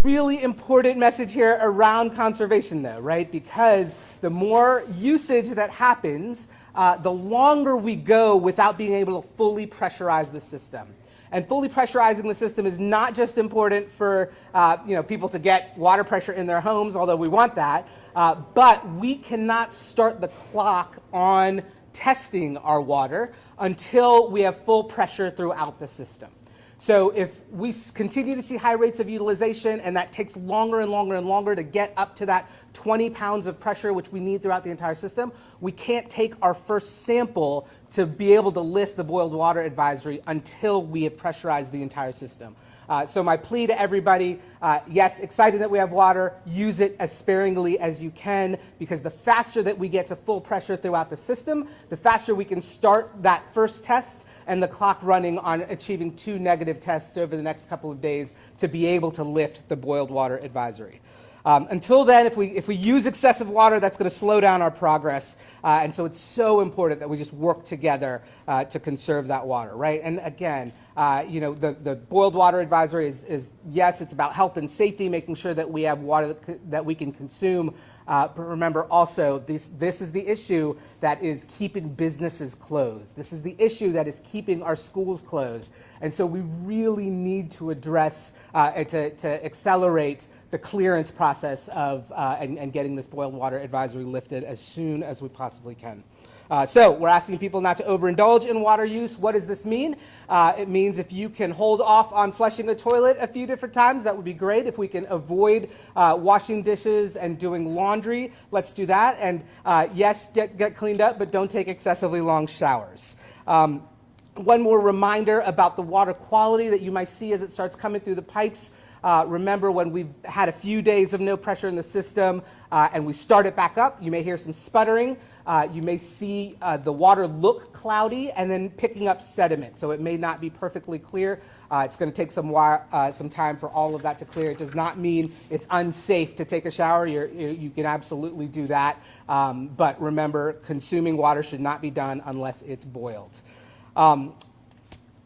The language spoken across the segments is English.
really important message here around conservation though, right? Because the more usage that happens, the longer we go without being able to fully pressurize the system. And fully pressurizing the system is not just important for people to get water pressure in their homes, although we want that, but we cannot start the clock on testing our water until we have full pressure throughout the system. So if we continue to see high rates of utilization and that takes longer and longer and longer to get up to that 20 pounds of pressure, which we need throughout the entire system, we can't take our first sample to be able to lift the boiled water advisory until we have pressurized the entire system. So my plea to everybody, yes, excited that we have water, use it as sparingly as you can, because the faster that we get to full pressure throughout the system, the faster we can start that first test and the clock running on achieving 2 negative tests over the next couple of days to be able to lift the boiled water advisory. Until then, if we use excessive water, that's going to slow down our progress. And so it's so important that we just work together to conserve that water, right? And again, the boiled water advisory is, yes, it's about health and safety, making sure that we have water that we can consume. But remember also, this is the issue that is keeping businesses closed. This is the issue that is keeping our schools closed. And so we really need to address to accelerate the clearance process of and getting this boiled water advisory lifted as soon as we possibly can. So we're asking people not to overindulge in water use. What does this mean? It means if you can hold off on flushing the toilet a few different times, that would be great. If we can avoid washing dishes and doing laundry, let's do that. And yes, get cleaned up, but don't take excessively long showers. One more reminder about the water quality that you might see as it starts coming through the pipes. Remember when we've had a few days of no pressure in the system and we start it back up, you may hear some sputtering. You may see the water look cloudy and then picking up sediment. So it may not be perfectly clear. It's going to take some time for all of that to clear. It does not mean it's unsafe to take a shower. You can absolutely do that. But remember, consuming water should not be done unless it's boiled.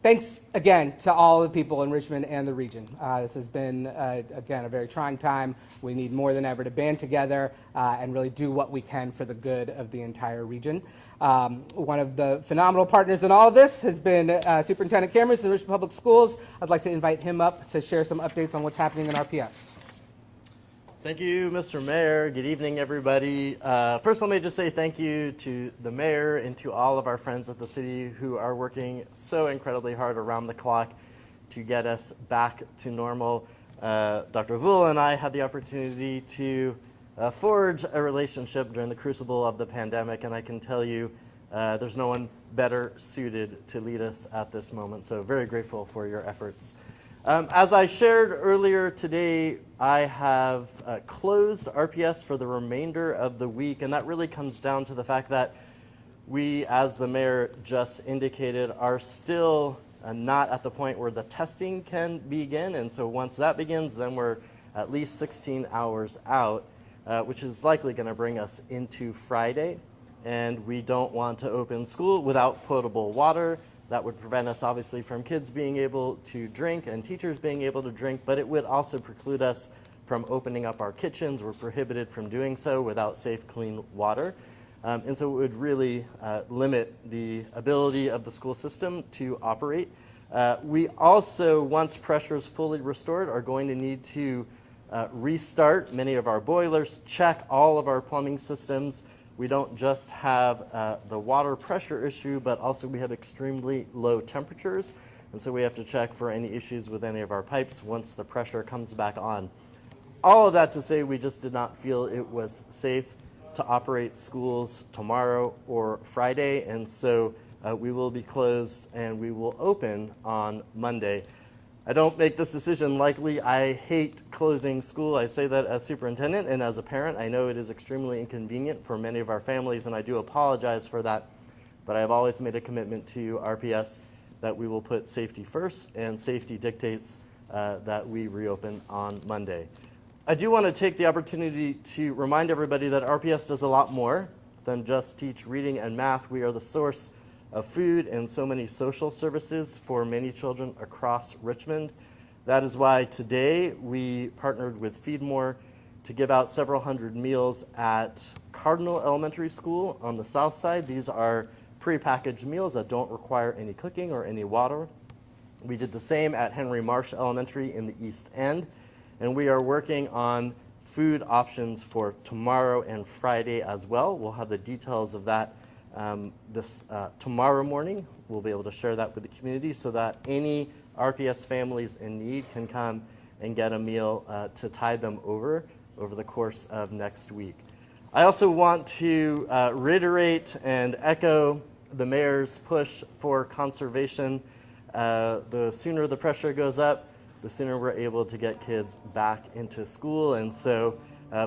Thanks again to all the people in Richmond and the region. This has been, again, a very trying time. We need more than ever to band together and really do what we can for the good of the entire region. One of the phenomenal partners in all of this has been Superintendent Cameron of the Richmond Public Schools. I'd like to invite him up to share some updates on what's happening in RPS. Thank you, Mr. Mayor. Good evening, everybody. First, let me just say thank you to the mayor and to all of our friends at the city who are working so incredibly hard around the clock to get us back to normal. Dr. Vul and I had the opportunity to forge a relationship during the crucible of the pandemic, and I can tell you there's no one better suited to lead us at this moment. So very grateful for your efforts. As I shared earlier today, I have closed RPS for the remainder of the week, and that really comes down to the fact that we, as the mayor just indicated, are still not at the point where the testing can begin, and so once that begins, then we're at least 16 hours out, which is likely going to bring us into Friday, and we don't want to open school without potable water. That would prevent us, obviously, from kids being able to drink and teachers being able to drink, but it would also preclude us from opening up our kitchens. We're prohibited from doing so without safe, clean water. And so it would really limit the ability of the school system to operate. We also, once pressure is fully restored, are going to need to restart many of our boilers, check all of our plumbing systems. We don't just have the water pressure issue, but also we have extremely low temperatures. And so we have to check for any issues with any of our pipes once the pressure comes back on. All of that to say, we just did not feel it was safe to operate schools tomorrow or Friday. And so we will be closed and we will open on Monday. I don't make this decision lightly. I hate closing school. I say that as superintendent and as a parent. I know it is extremely inconvenient for many of our families, and I do apologize for that. But I have always made a commitment to RPS that we will put safety first, and safety dictates that we reopen on Monday. I do want to take the opportunity to remind everybody that RPS does a lot more than just teach reading and math. We are the source of food and so many social services for many children across Richmond. That is why today we partnered with Feedmore to give out several hundred meals at Cardinal Elementary School on the south side. These are prepackaged meals that don't require any cooking or any water. We did the same at Henry Marsh Elementary in the East End, and we are working on food options for tomorrow and Friday as well. We'll have the details of that tomorrow morning. We'll be able to share that with the community so that any RPS families in need can come and get a meal to tide them over the course of next week. I also want to reiterate and echo the mayor's push for conservation. The sooner the pressure goes up, the sooner we're able to get kids back into school. And so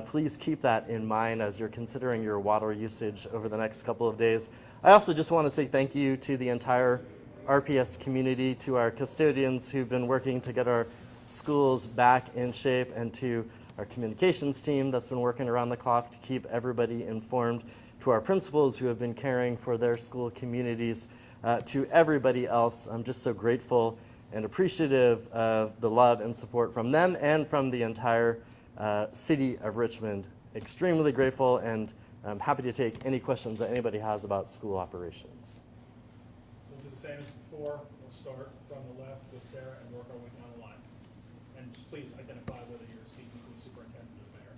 please keep that in mind as you're considering your water usage over the next couple of days. I also just want to say thank you to the entire RPS community, to our custodians who've been working to get our schools back in shape, and to our communications team that's been working around the clock to keep everybody informed, to our principals who have been caring for their school communities, to everybody else. I'm just so grateful and appreciative of the love and support from them and from the entire city of Richmond. Extremely grateful, and I'm happy to take any questions that anybody has about school operations. We'll do the same as before. We'll start from the left with Sarah and work our way down the line. And just please identify whether you're speaking to the superintendent or the mayor.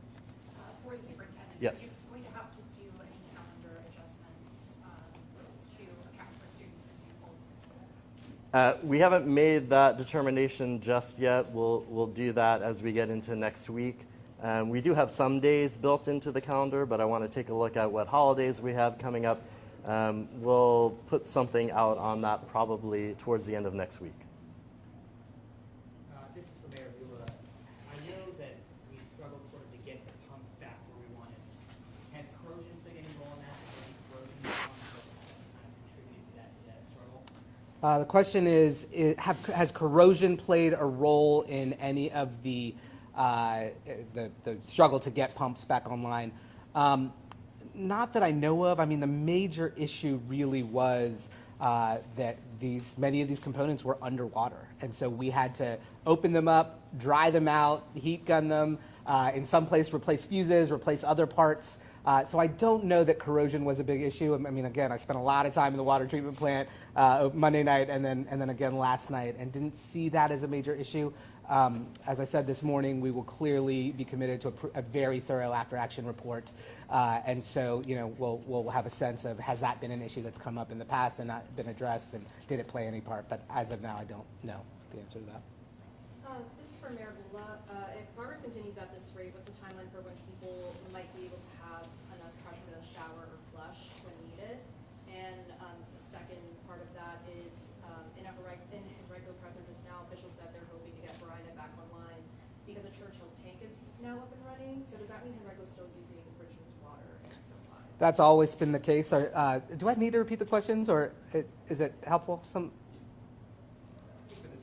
For the superintendent, Yes. are we going to have to do any calendar adjustments to account for students missing full school? We haven't made that determination just yet. We'll do that as we get into next week. We do have some days built into the calendar, but I want to take a look at what holidays we have coming up. We'll put something out on that probably towards the end of next week. This is for Mayor Vula. I know that we struggled sort of to get the pumps back where we wanted. Has corrosion played any role in that? Has any corrosion in the pumps that's kind of contributed to that struggle? The question is, has corrosion played a role in any of the struggle to get pumps back online? Not that I know of. I mean, the major issue really was that many of these components were underwater, and so we had to open them up, dry them out, heat gun them, in some place replace fuses, replace other parts. So I don't know that corrosion was a big issue. I mean, again, I spent a lot of time in the water treatment plant Monday night and then again last night, and didn't see that as a major issue. As I said this morning, we will clearly be committed to a very thorough after-action report, and so we'll have a sense of, has that been an issue that's come up in the past and not been addressed, and did it play any part? But as of now, I don't know the answer to that. This is for Mayor Bula. If progress continues at this rate, what's the timeline for when people might be able to have enough pressure to shower or flush when needed? And the second part of that is, in Henrico Presser just now, officials said they're hoping to get Brina back online because the Churchill tank is now up and running. So does that mean Henrico's still using Richmond's water supply? That's always been the case. Do I need to repeat the questions, or is it helpful?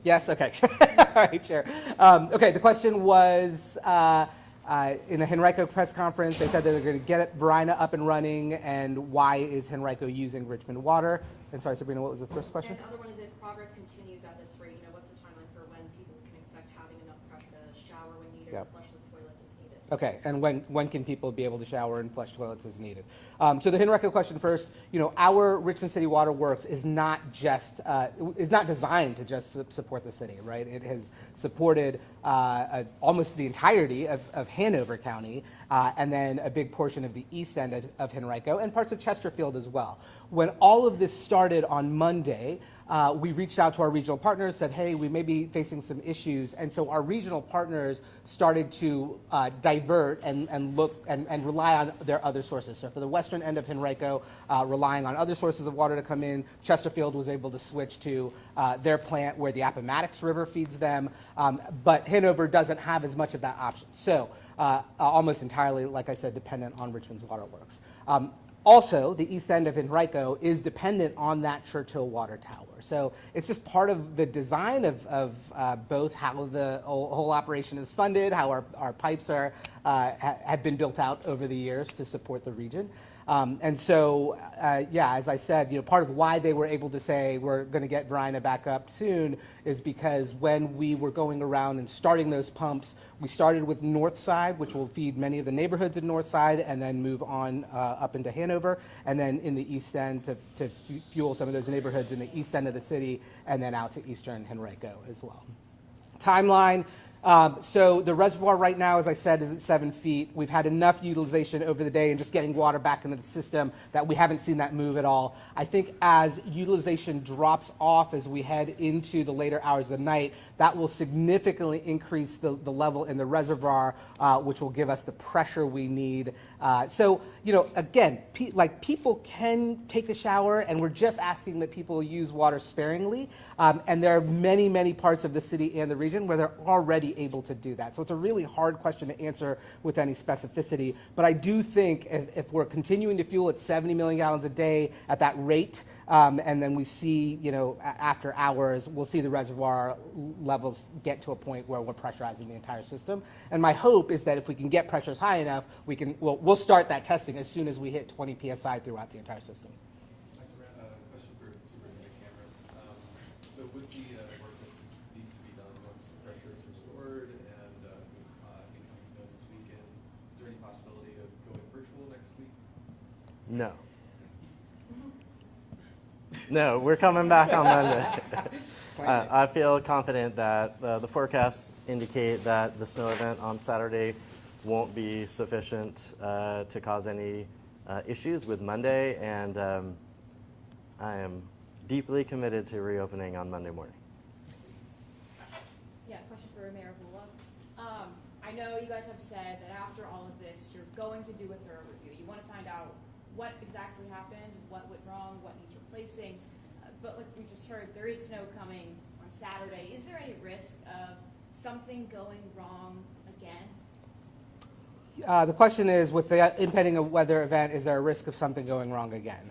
Yes, okay. All right, Chair. Okay, the question was, in a Henrico press conference, they said that they're going to get Brina up and running, and why is Henrico using Richmond water? And sorry, Sabrina, what was the first question? And the other one is, if progress continues at this rate, what's the timeline for when people can expect having enough pressure to shower when needed or flush the toilets as needed? Okay, and when can people be able to shower and flush toilets as needed? So the Henrico question first. Our Richmond City Water Works is not designed to just support the city, right? It has supported almost the entirety of Hanover County, and then a big portion of the east end of Henrico and parts of Chesterfield as well. When all of this started on Monday, we reached out to our regional partners, said, hey, we may be facing some issues. And so our regional partners started to divert and look and rely on their other sources. So for the western end of Henrico, relying on other sources of water to come in, Chesterfield was able to switch to their plant where the Appomattox River feeds them. But Hanover doesn't have as much of that option. So almost entirely, like I said, dependent on Richmond's Water Works. Also, the east end of Henrico is dependent on that Churchill water tower. So it's just part of the design of both how the whole operation is funded, how our pipes have been built out over the years to support the region. And so, yeah, as I said, part of why they were able to say we're going to get Verina back up soon is because when we were going around and starting those pumps, we started with North Side, which will feed many of the neighborhoods in North Side, and then move on up into Hanover, and then in the East End to fuel some of those neighborhoods in the East End of the city, and then out to Eastern Henrico as well. Timeline. So the reservoir right now, as I said, is at 7 feet. We've had enough utilization over the day and just getting water back into the system that we haven't seen that move at all. I think as utilization drops off as we head into the later hours of the night, that will significantly increase the level in the reservoir, which will give us the pressure we need. So, again, people can take a shower, and we're just asking that people use water sparingly. And there are many, many parts of the city and the region where they're already able to do that. So it's a really hard question to answer with any specificity. But I do think if we're continuing to fuel at 70 million gallons a day at that rate, and then we see, after hours, we'll see the reservoir levels get to a point where we're pressurizing the entire system. And my hope is that if we can get pressures high enough, we'll start that testing as soon as we hit 20 PSI throughout the entire system. Thanks, Rand. Question for superintendent cameras. So with the work that needs to be done once pressure is restored and incoming snow this weekend, is there any possibility of going virtual next week? No. No, we're coming back on Monday. I feel confident that the forecasts indicate that the snow event on Saturday won't be sufficient to cause any issues with Monday, and I am deeply committed to reopening on Monday morning. Yeah, question for Mayor Vula. I know you guys have said that after all of this, you're going to do a thorough review. You want to find out what exactly happened, what went wrong, what needs replacing. But like we just heard, there is snow coming on Saturday. Is there any risk of something going wrong again? The question is, with the impending weather event, is there a risk of something going wrong again?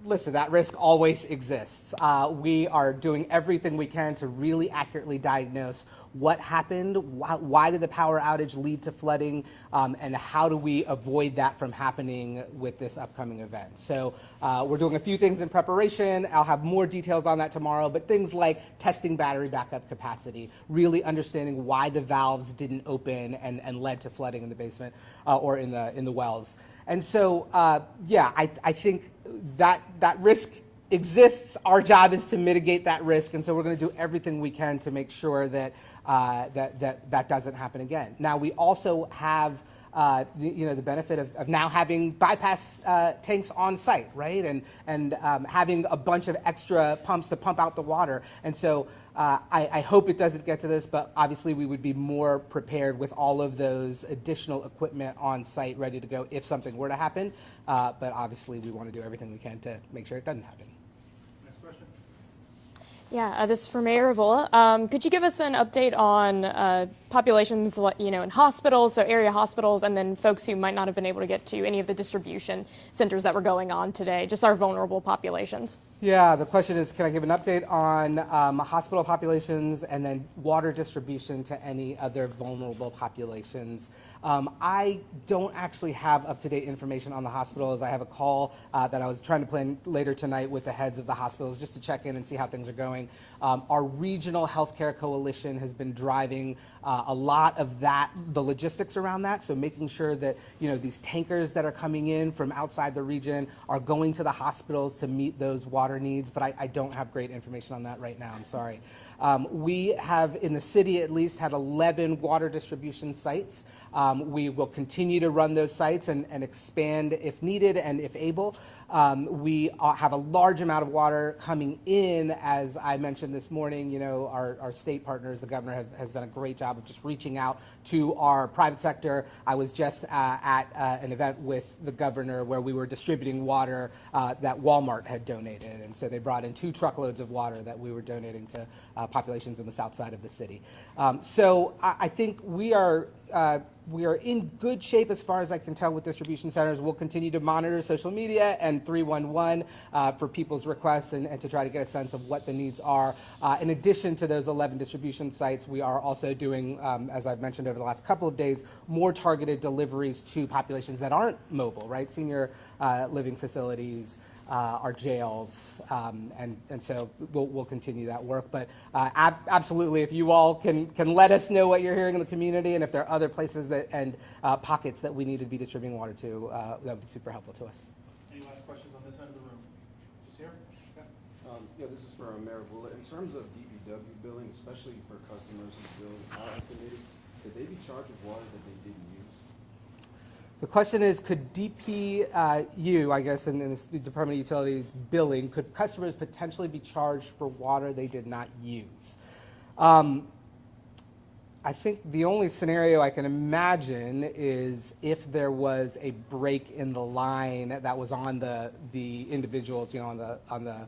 Listen, that risk always exists. We are doing everything we can to really accurately diagnose what happened, why did the power outage lead to flooding, and how do we avoid that from happening with this upcoming event. So we're doing a few things in preparation. I'll have more details on that tomorrow, but things like testing battery backup capacity, really understanding why the valves didn't open and led to flooding in the basement or in the wells. And so, yeah, I think that risk exists. Our job is to mitigate that risk, and so we're going to do everything we can to make sure that that doesn't happen again. Now, we also have the benefit of now having bypass tanks on site, right, and having a bunch of extra pumps to pump out the water. And so I hope it doesn't get to this, but obviously we would be more prepared with all of those additional equipment on site ready to go if something were to happen. But obviously we want to do everything we can to make sure it doesn't happen. Next question. Yeah, this is for Mayor Rivola. Could you give us an update on populations, in hospitals, so area hospitals, and then folks who might not have been able to get to any of the distribution centers that were going on today, just our vulnerable populations? Yeah, the question is, can I give an update on hospital populations and then water distribution to any other vulnerable populations? I don't actually have up-to-date information on the hospitals. I have a call that I was trying to plan later tonight with the heads of the hospitals just to check in and see how things are going. Our regional healthcare coalition has been driving a lot of the logistics around that, so making sure that these tankers that are coming in from outside the region are going to the hospitals to meet those water needs, but I don't have great information on that right now, I'm sorry. We have, in the city at least, had 11 water distribution sites. We will continue to run those sites and expand if needed and if able. We have a large amount of water coming in, as I mentioned this morning. Our state partners, the governor has done a great job of just reaching out to our private sector. I was just at an event with the governor where we were distributing water that Walmart had donated, and so they brought in 2 truckloads of water that we were donating to populations in the south side of the city. So I think we are we are in good shape as far as I can tell with distribution centers. We'll continue to monitor social media and 311 for people's requests and to try to get a sense of what the needs are. In addition to those 11 distribution sites, we are also doing, as I've mentioned over the last couple of days, more targeted deliveries to populations that aren't mobile, right? Senior living facilities, our jails, and so we'll continue that work. But absolutely, if you all can let us know what you're hearing in the community, and if there are other places that and pockets that we need to be distributing water to, that would be super helpful to us. Any last questions on this end of the room? Just here? Okay. Yeah, this is for Mayor Vula. In terms of DPW billing, especially for customers who bill are estimated, could they be charged with water that they didn't use? The question is, could DPU, I guess, in this Department of Utilities billing, could customers potentially be charged for water they did not use? I think the only scenario I can imagine is if there was a break in the line that was on the individuals, on the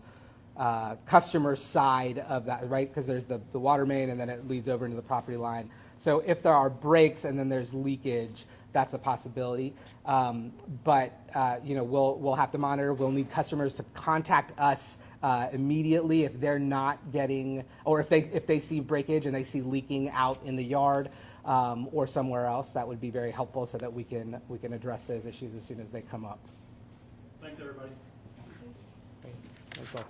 customer side of that, right? Because there's the water main and then it leads over into the property line. So if there are breaks and then there's leakage, that's a possibility. But we'll have to monitor. We'll need customers to contact us immediately if they're not getting, or if they see breakage and they see leaking out in the yard or somewhere else. That would be very helpful so that we can address those issues as soon as they come up. Thanks, everybody. Thanks all.